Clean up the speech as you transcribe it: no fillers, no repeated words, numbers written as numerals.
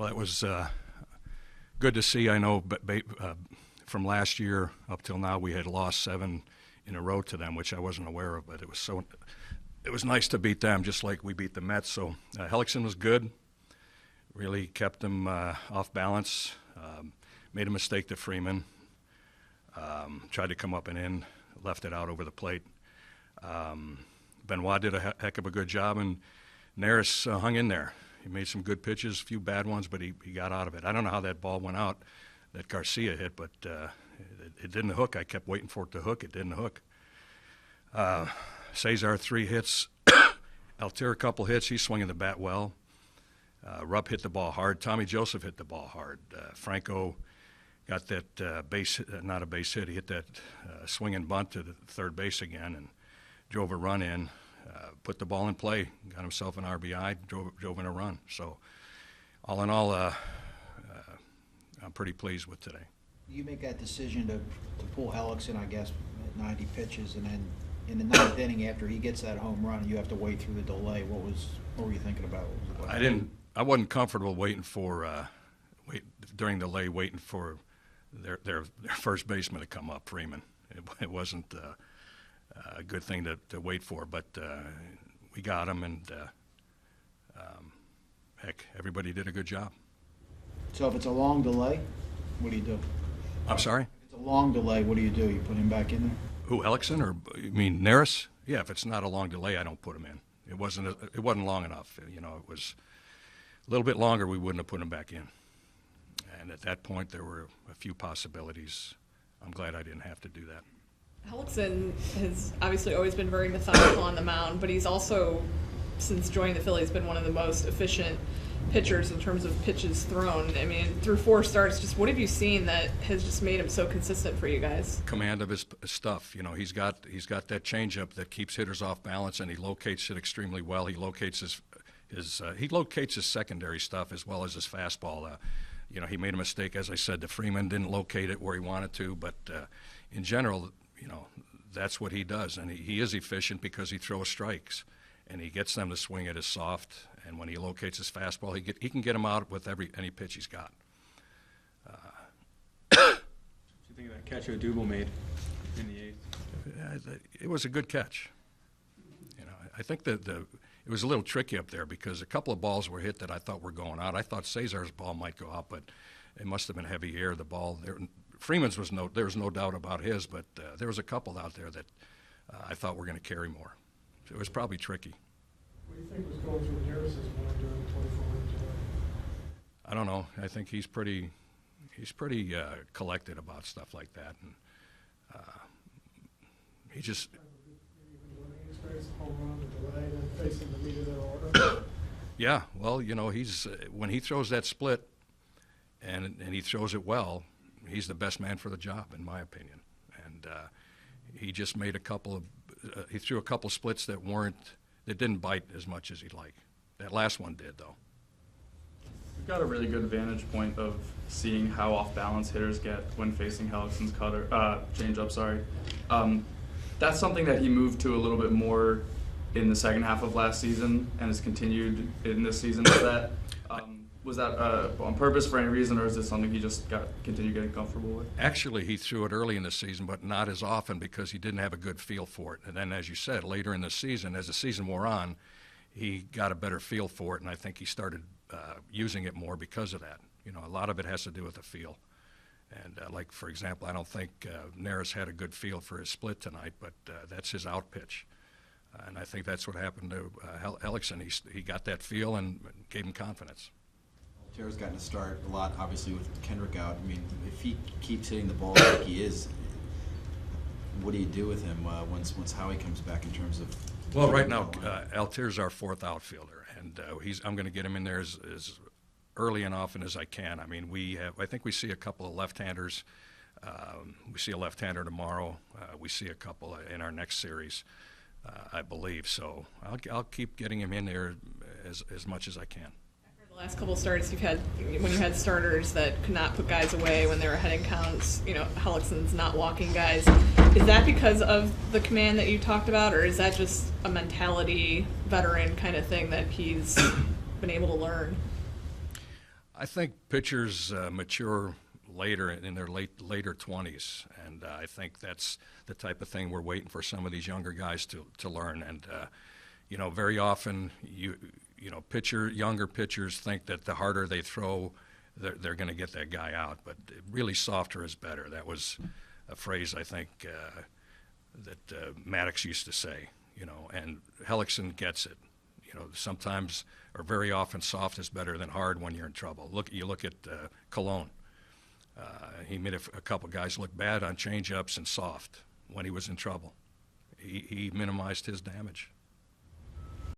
Well, it was good to see. I know from last year up till now we had lost 7 in a row to them, which I wasn't aware of, but it was nice to beat them just like we beat the Mets. So Hellickson was good, really kept them off balance, made a mistake to Freeman, tried to come up and in, left it out over the plate. Benoit did a heck of a good job, and Neris hung in there. He made some good pitches, a few bad ones, but he got out of it. I don't know how that ball went out that Garcia hit, but it didn't hook. I kept waiting for it to hook. It didn't hook. Cesar 3 hits. Altir a couple hits. He's swinging the bat well. Rupp hit the ball hard. Tommy Joseph hit the ball hard. Franco got that base, not a base hit. He hit that swinging bunt to the third base again and drove a run in. Put the ball in play, got himself an RBI, drove in a run. So, all in all, I'm pretty pleased with today. You make that decision to pull Hellickson, I guess, at 90 pitches, and then in the 9th inning after he gets that home run, you have to wait through the delay. What were you thinking about? I wasn't comfortable waiting during the delay, waiting for their first baseman to come up, Freeman. It wasn't a good thing to wait for, but we got him, and heck, everybody did a good job. So if it's a long delay, what do you do? I'm sorry? If it's a long delay, what do? You put him back in there? Who, Hellickson, or you mean Neris? Yeah, if it's not a long delay, I don't put him in. It wasn't long enough. You know, it was a little bit longer, we wouldn't have put him back in. And at that point, there were a few possibilities. I'm glad I didn't have to do that. Hellickson has obviously always been very methodical on the mound, but he's also, since joining the Phillies, been one of the most efficient pitchers in terms of pitches thrown. I mean, through 4 starts, just what have you seen that has just made him so consistent for you guys? Command of his stuff. You know, he's got that changeup that keeps hitters off balance, and he locates it extremely well. He locates his secondary stuff as well as his fastball. You know, he made a mistake, as I said, to Freeman, didn't locate it where he wanted to, but in general, you know, that's what he does, and he is efficient because he throws strikes, and he gets them to swing it as soft, and when he locates his fastball, he can get them out with any pitch he's got. What do you think of that catch Odubel made in the 8th? It was a good catch. You know, I think that it was a little tricky up there because a couple of balls were hit that I thought were going out. I thought Cesar's ball might go out, but it must have been heavy air. The ball there. Freeman's there was no doubt about his, but there was a couple out there that I thought were going to carry more. So it was probably tricky. What do you think was going through Neris' mind during the 24-hour delay? I don't know. I think he's pretty collected about stuff like that, and he just. He's faced a home run, the delay, and then facing the meat of their order. Yeah, well, you know, when he throws that split, and he throws it well. He's the best man for the job, in my opinion. And he just made he threw a couple splits that didn't bite as much as he'd like. That last one did, though. We've got a really good vantage point of seeing how off balance hitters get when facing Hellickson's changeup. That's something that he moved to a little bit more in the second half of last season and has continued in this season. Was that on purpose for any reason, or is this something he just continued getting comfortable with? Actually, he threw it early in the season, but not as often because he didn't have a good feel for it. And then, as you said, later in the season, as the season wore on, he got a better feel for it, and I think he started using it more because of that. You know, a lot of it has to do with the feel. And like, for example, I don't think Neris had a good feel for his split tonight, but that's his out pitch. And I think that's what happened to Hellickson. He got that feel and gave him confidence. Altir's gotten to start a lot, obviously, with Kendrick out. I mean, if he keeps hitting the ball like he is, what do you do with him once Howie comes back in terms of? Well, right now, Altir's our 4th outfielder, and I'm going to get him in there as early and often as I can. I mean, I think we see a couple of left-handers. We see a left-hander tomorrow. We see a couple in our next series, I believe. So I'll keep getting him in there as much as I can. The last couple starts when you had starters that could not put guys away when they were heading counts, you know, Hellickson's not walking guys. Is that because of the command that you talked about, or is that just a mentality veteran kind of thing that he's been able to learn? I think pitchers mature later in their later 20s, and I think that's the type of thing we're waiting for some of these younger guys to learn. And you know, very often younger pitchers think that the harder they throw, they're going to get that guy out. But really, softer is better. That was a phrase I think that Maddox used to say. You know, and Hellickson gets it. You know, sometimes or very often, soft is better than hard when you're in trouble. You look at Cologne. He made a couple guys look bad on change-ups and soft when he was in trouble. He minimized his damage.